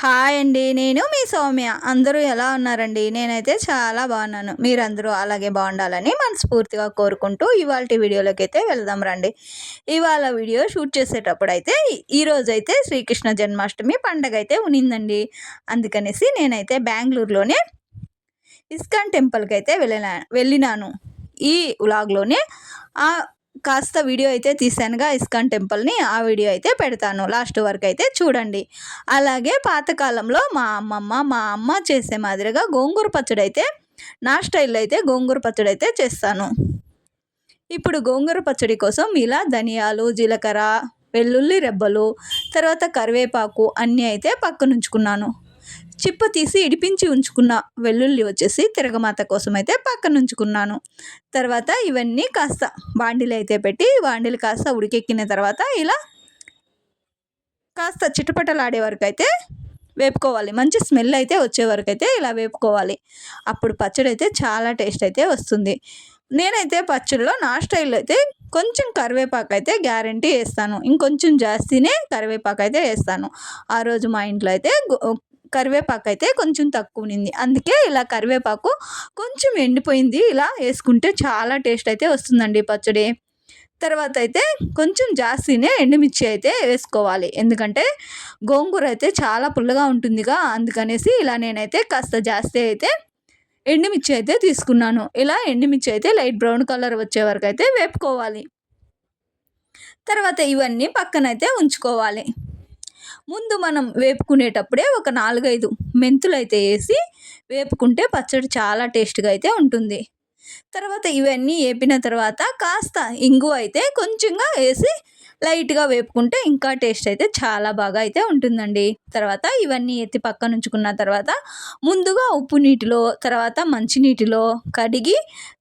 Hi అండి. నేను మీ సౌమ్య. అందరూ ఎలా ఉన్నారండి? నేనైతే చాలా బాగున్నాను. మీరందరూ అలాగే బాగుండాలని మనస్ఫూర్తిగా కోరుకుంటూ ఇవాల్టి వీడియోలోకైతే వెళ్దాం రండి. ఇవాళ వీడియో షూట్ చేసేటప్పుడైతే ఈరోజైతే శ్రీకృష్ణ జన్మాష్టమి పండగైతే ఉన్నిందండి. అందుకనేసి నేనైతే బెంగుళూరులోనే ఇస్కాన్ టెంపుల్‌కైతే వెళ్ళినాను. ఈ వ్లాగ్‌లోనే కాస్త వీడియో అయితే తీశానుగా ఇస్కాన్ టెంపుల్‌ని. ఆ వీడియో అయితే పెడతాను. లాస్ట్ వరకు అయితే చూడండి. అలాగే పాతకాలంలో మా అమ్మ చేసే మాదిరిగా గోంగూర పచ్చడైతే నా స్టైల్‌లో అయితే గోంగూర పచ్చడైతే చేస్తాను. ఇప్పుడు గోంగూర పచ్చడి కోసం ఇలా ధనియాలు, జీలకర్ర, వెల్లుల్లి రెబ్బలు, తర్వాత కరివేపాకు అన్నీ అయితే పక్కనుంచుకున్నాను. చిప్ప తీసి ఇడిపించి ఉంచుకున్న వెల్లుల్లి వచ్చేసి తిరగమాత కోసం అయితే పక్కన ఉంచుకున్నాను. తర్వాత ఇవన్నీ కాస్త బాండిలో అయితే పెట్టి బాండిలు కాస్త ఉడికెక్కిన తర్వాత ఇలా కాస్త చిటపటలాడే వరకు అయితే వేపుకోవాలి. మంచి స్మెల్ అయితే వచ్చే వరకు అయితే ఇలా వేపుకోవాలి. అప్పుడు పచ్చడి అయితే చాలా టేస్ట్ అయితే వస్తుంది. నేనైతే పచ్చడిలో నా స్టైల్లో అయితే కొంచెం కరివేపాకు అయితే గ్యారంటీ వేస్తాను. ఇంకొంచెం జాస్తినే కరివేపాకు అయితే వేస్తాను. ఆ రోజు మా ఇంట్లో అయితే కరివేపాకు అయితే కొంచెం తక్కువ ఉన్నింది. అందుకే ఇలా కరివేపాకు కొంచెం ఎండిపోయింది ఇలా వేసుకుంటే చాలా టేస్ట్ అయితే వస్తుందండి పచ్చడి. తర్వాత అయితే కొంచెం జాస్తినే ఎండుమిర్చి అయితే వేసుకోవాలి. ఎందుకంటే గోంగూర అయితే చాలా పుల్లగా ఉంటుందిగా, అందుకనేసి ఇలా నేనైతే కాస్త జాస్తి అయితే ఎండుమిర్చి అయితే తీసుకున్నాను. ఇలా ఎండుమిర్చి అయితే లైట్ బ్రౌన్ కలర్ వచ్చే వరకు అయితే వేపుకోవాలి. తర్వాత ఇవన్నీ పక్కనైతే ఉంచుకోవాలి. ముందు మనం వేపుకునేటప్పుడే ఒక 4, 5 మెంతులైతే వేసి వేపుకుంటే పచ్చడి చాలా టేస్ట్‌గా అయితే ఉంటుంది. తర్వాత ఇవన్నీ ఏపిన తర్వాత కాస్త ఇంగువ అయితే కొంచెంగా వేసి లైట్‌గా వేపుకుంటే ఇంకా టేస్ట్ అయితే చాలా బాగా అయితే ఉంటుందండి. తర్వాత ఇవన్నీ ఎత్తి పక్కన ఉంచుకున్న తర్వాత ముందుగా ఉప్పు నీటిలో, తర్వాత మంచినీటిలో కడిగి,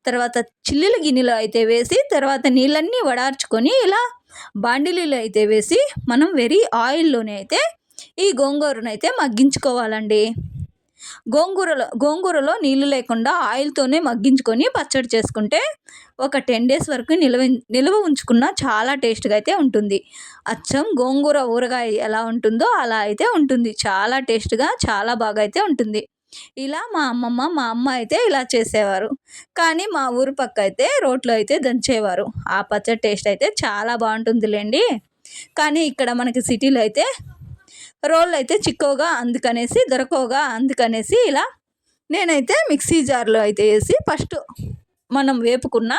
తర్వాత చిల్లుల గిన్నెలో అయితే వేసి, తర్వాత నీళ్ళన్నీ వడార్చుకొని ఇలా బాండిలీలో అయితే వేసి మనం ఆయిల్లోనే అయితే ఈ గోంగూరనైతే మగ్గించుకోవాలండి. గోంగూరలో నీళ్ళు లేకుండా ఆయిల్తోనే మగ్గించుకొని పచ్చడి చేసుకుంటే ఒక 10 డేస్ వరకు నిల్వ ఉంచుకున్న చాలా టేస్ట్‌గా అయితే ఉంటుంది. అచ్చం గోంగూర ఊరగాయ ఎలా ఉంటుందో అలా అయితే ఉంటుంది. చాలా టేస్ట్‌గా చాలా బాగా అయితే ఉంటుంది. ఇలా మా అమ్మ అయితే ఇలా చేసేవారు. కానీ మా ఊరు పక్క అయితే రోట్లో అయితే దంచేవారు. ఆ పచ్చడి టేస్ట్ అయితే చాలా బాగుంటుందిలేండి. కానీ ఇక్కడ మనకి సిటీలో అయితే రోళ్ళు అయితే చిక్కవుగా దొరకవుగా అందుకనేసి ఇలా నేనైతే మిక్సీ జార్లో అయితే వేసి ఫస్ట్ మనం వేపుకున్న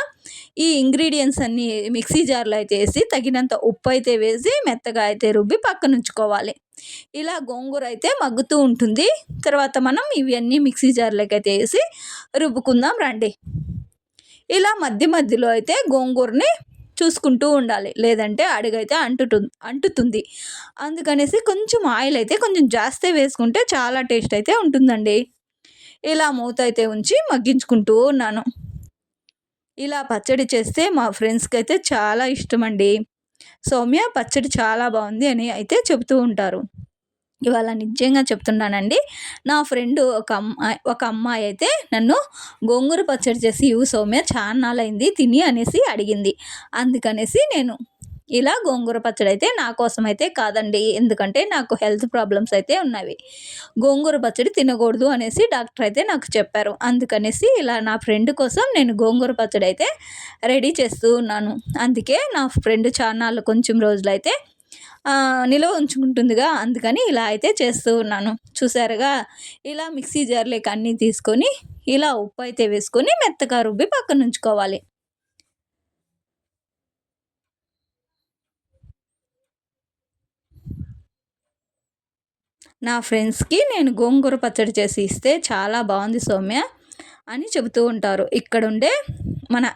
ఈ ఇంగ్రీడియంట్స్ అన్నీ మిక్సీ జార్లో అయితే వేసి తగినంత ఉప్పు అయితే వేసి మెత్తగా అయితే రుబ్బి పక్కన ఉంచుకోవాలి. ఇలా గోంగూర అయితే మగ్గుతూ ఉంటుంది. తర్వాత మనం ఇవన్నీ మిక్సీ జార్లోకి అయితే వేసి రుబ్బుకుందాం రండి. ఇలా మధ్యలో అయితే గోంగూరని చూసుకుంటూ ఉండాలి. లేదంటే అడుగైతే అంటుతుంది. అందుకనేసి కొంచెం ఆయిల్ అయితే కొంచెం జాస్తి వేసుకుంటే చాలా టేస్ట్ అయితే ఉంటుందండి. ఇలా మూత అయితే ఉంచి మగ్గించుకుంటూ ఉన్నాను. ఇలా పచ్చడి చేస్తే మా ఫ్రెండ్స్‌కి అయితే చాలా ఇష్టమండి. సౌమ్య పచ్చడి చాలా బాగుంది అని అయితే చెబుతూ ఉంటారు. ఇవాళ నిజంగా చెప్తున్నానండి. నా ఫ్రెండ్ ఒక అమ్మాయి అయితే నన్ను గోంగూర పచ్చడి చేసి ఇవ్వు సౌమ్య చాన్నాళ్ళయింది తిని అనేసి అడిగింది. అందుకనేసి నేను ఇలా గోంగూర పచ్చడి అయితే నా కోసం అయితే కాదండి. ఎందుకంటే నాకు హెల్త్ ప్రాబ్లమ్స్ అయితే ఉన్నవి. గోంగూర పచ్చడి తినకూడదు అనేసి డాక్టర్ అయితే నాకు చెప్పారు. అందుకనేసి ఇలా నా ఫ్రెండ్ కోసం నేను గోంగూర పచ్చడి అయితే రెడీ చేస్తూ ఉన్నాను. అందుకే నా ఫ్రెండ్ చాన్నాళ్ళు కొంచెం రోజులైతే నిలువ ఉంచుకుంటుందిగా అందుకని ఇలా అయితే చేస్తూ ఉన్నాను. చూసారుగా ఇలా మిక్సీ జార్లోకి అన్నీ తీసుకొని ఇలా ఉప్పు అయితే వేసుకొని మెత్తగా రుబ్బి పక్కన ఉంచుకోవాలి. నా ఫ్రెండ్స్‌కి నేను గోంగూర పచ్చడి చేసి ఇస్తే చాలా బాగుంది సౌమ్య అని చెబుతూ ఉంటారు. ఇక్కడుండే మన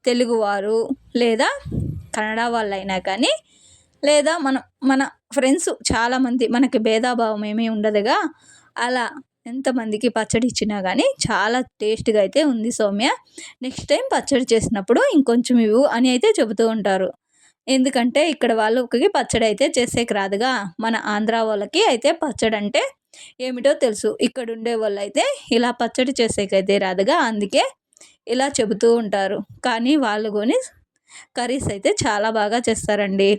తెలుగువారు లేదా కన్నడ వాళ్ళైనా కానీ లేదా మన ఫ్రెండ్స్ చాలామంది మనకి భేదాభావం ఏమీ ఉండదుగా. అలా ఎంతమందికి పచ్చడి ఇచ్చినా కానీ చాలా టేస్ట్‌గా అయితే ఉంది సౌమ్య. నెక్స్ట్ టైం పచ్చడి చేసినప్పుడు ఇంకొంచెం ఇవ్వు అని అయితే చెబుతూ ఉంటారు. ఎందుకంటే ఇక్కడ వాళ్ళకి పచ్చడి అయితే చేసేకి రాదుగా. మన ఆంధ్ర వాళ్ళకి అయితే పచ్చడి అంటే ఏమిటో తెలుసు. ఇక్కడ ఉండే వాళ్ళైతే ఇలా పచ్చడి చేసేకైతే రాదుగా. అందుకే ఇలా చెబుతూ ఉంటారు. కానీ వాళ్ళు కొని కర్రీస్ అయితే చాలా బాగా చేస్తారండి.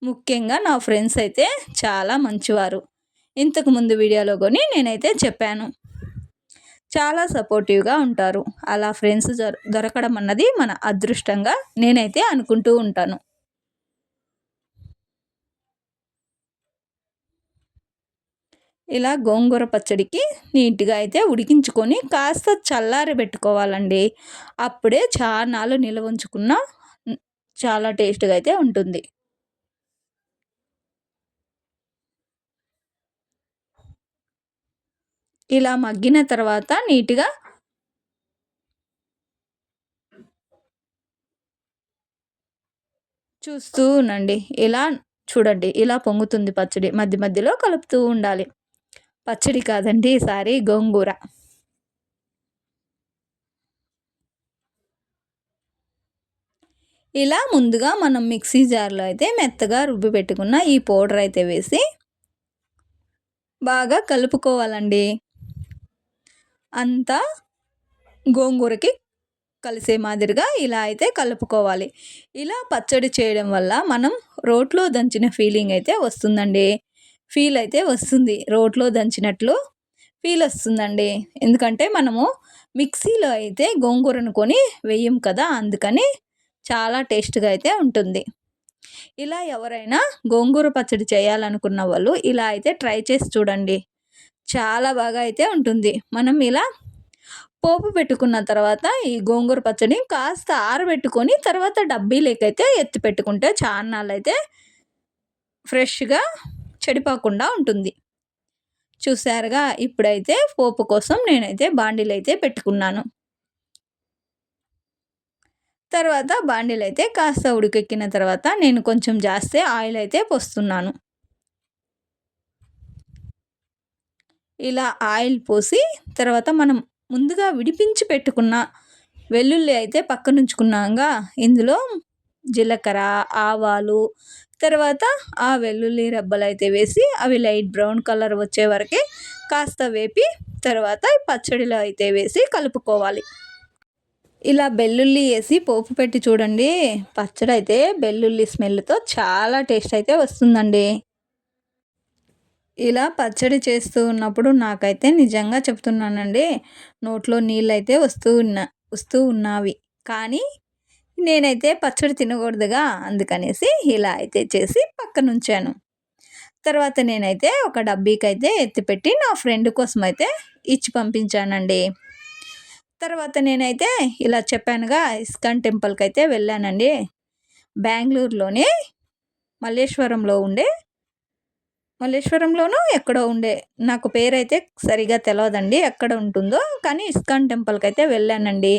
ముఖ్యంగా నా ఫ్రెండ్స్ అయితే చాలా మంచివారు. ఇంతకుముందు వీడియోలో కొని నేనైతే చెప్పాను. చాలా సపోర్టివ్గా ఉంటారు. అలా ఫ్రెండ్స్ దొరకడం అన్నది మన అదృష్టంగా నేనైతే అనుకుంటూ ఉంటాను. ఇలా గోంగూర పచ్చడికి నీట్గా అయితే ఉడికించుకొని కాస్త చల్లారబెట్టుకోవాలండి. అప్పుడే చాన్నాళ్ళు నిల్వ ఉంచుకున్న చాలా టేస్ట్గా అయితే ఉంటుంది. ఇలా మగ్గిన తర్వాత నీట్గా చూస్తూ ఉండండి. ఇలా చూడండి, ఇలా పొంగుతుంది పచ్చడి. మధ్య మధ్యలో కలుపుతూ ఉండాలి. పచ్చడి కాదండి, ఈసారి గోంగూర. ఇలా ముందుగా మనం మిక్సీ జార్లో అయితే మెత్తగా రుబ్బి పెట్టుకున్న ఈ పౌడర్ అయితే వేసి బాగా కలుపుకోవాలండి. అంతా గోంగూరకి కలిసే మాదిరిగా ఇలా అయితే కలుపుకోవాలి. ఇలా పచ్చడి చేయడం వల్ల మనం రోట్లో దంచిన ఫీలింగ్ అయితే వస్తుందండి. ఫీల్ అయితే వస్తుంది, రోట్లో దంచినట్లు ఫీల్ వస్తుందండి. ఎందుకంటే మనము మిక్సీలో అయితే గోంగూరను కొని వేయం కదా, అందుకని చాలా టేస్ట్గా అయితే ఉంటుంది. ఇలా ఎవరైనా గోంగూర పచ్చడి చేయాలనుకున్న వాళ్ళు ఇలా అయితే ట్రై చేసి చూడండి. చాలా బాగా అయితే ఉంటుంది. మనం ఇలా పోపు పెట్టుకున్న తర్వాత ఈ గోంగూర పచ్చడి కాస్త ఆరబెట్టుకొని తర్వాత డబ్బీలోకైతే ఎత్తి పెట్టుకుంటే చాన్నాళ్ళైతే ఫ్రెష్గా చెడిపోకుండా ఉంటుంది. చూసారుగా, ఇప్పుడైతే పోపు కోసం నేనైతే బాండీలు అయితే పెట్టుకున్నాను. తర్వాత బాండీలు అయితే కాస్త ఉడికెక్కిన తర్వాత నేను కొంచెం జాస్తి ఆయిల్ అయితే పోస్తున్నాను. ఇలా ఆయిల్ పోసి తర్వాత మనం ముందుగా విడిపించి పెట్టుకున్న వెల్లుల్లి అయితే పక్కనుంచుకున్నాగా ఇందులో జీలకర్ర, ఆవాలు, తర్వాత ఆ వెల్లుల్లి రెబ్బలు అయితే వేసి అవి లైట్ బ్రౌన్ కలర్ వచ్చే వరకే కాస్త వేపి తర్వాత పచ్చడిలో అయితే వేసి కలుపుకోవాలి. ఇలా వెల్లుల్లి వేసి పోపు పెట్టి చూడండి, పచ్చడి అయితే వెల్లుల్లి స్మెల్తో చాలా టేస్ట్ అయితే వస్తుందండి. ఇలా పచ్చడి చేస్తూ ఉన్నప్పుడు నాకైతే నిజంగా చెప్తున్నానండి, నోట్లో నీళ్ళైతే వస్తూ ఉన్నవి. కానీ నేనైతే పచ్చడి తినకూడదుగా, అందుకనేసి ఇలా అయితే చేసి పక్కనుంచాను. తర్వాత నేనైతే ఒక డబ్బీకైతే ఎత్తిపెట్టి నా ఫ్రెండ్ కోసం అయితే ఇచ్చి పంపించానండి. తర్వాత నేనైతే ఇలా చెప్పానుగా, ఇస్కాన్ టెంపుల్కి అయితే వెళ్ళానండి. బెంగళూరులోనే మల్లేశ్వరంలోనూ ఎక్కడో ఉండే, నాకు పేరైతే సరిగా తెలియదండి ఎక్కడ ఉంటుందో, కానీ ఇస్కాన్ టెంపుల్కి అయితే వెళ్ళానండి.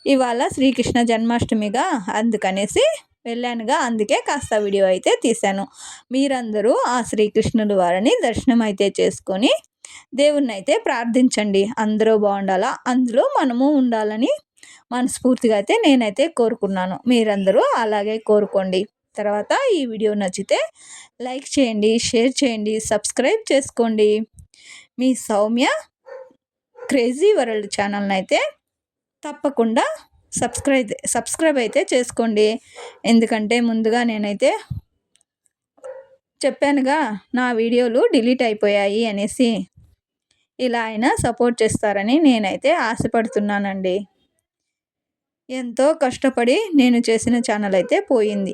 ఇవాళ శ్రీకృష్ణ జన్మాష్టమిగా, అందుకనేసి వెళ్ళానుగా, అందుకే కాస్త వీడియో అయితే తీశాను. మీరందరూ ఆ శ్రీకృష్ణుడు వారిని దర్శనం అయితే చేసుకొని దేవుణ్ణి అయితే ప్రార్థించండి. అందరూ బాగుండాలా, అందులో మనము ఉండాలని మనస్ఫూర్తిగా అయితే నేనైతే కోరుకున్నాను. మీరందరూ అలాగే కోరుకోండి. తర్వాత ఈ వీడియో నచ్చితే లైక్ చేయండి, షేర్ చేయండి, సబ్స్క్రైబ్ చేసుకోండి. మీ సౌమ్య క్రేజీ వరల్డ్ ఛానల్ని అయితే తప్పకుండా సబ్స్క్రైబ్ అయితే చేసుకోండి. ఎందుకంటే ముందుగా నేనైతే చెప్పానుగా, నా వీడియోలు డిలీట్ అయిపోయాయి అనేసి. ఇలా అయినా సపోర్ట్ చేస్తారని నేనైతే ఆశపడుతున్నానండి. ఎంతో కష్టపడి నేను చేసిన ఛానల్ అయితే పోయింది.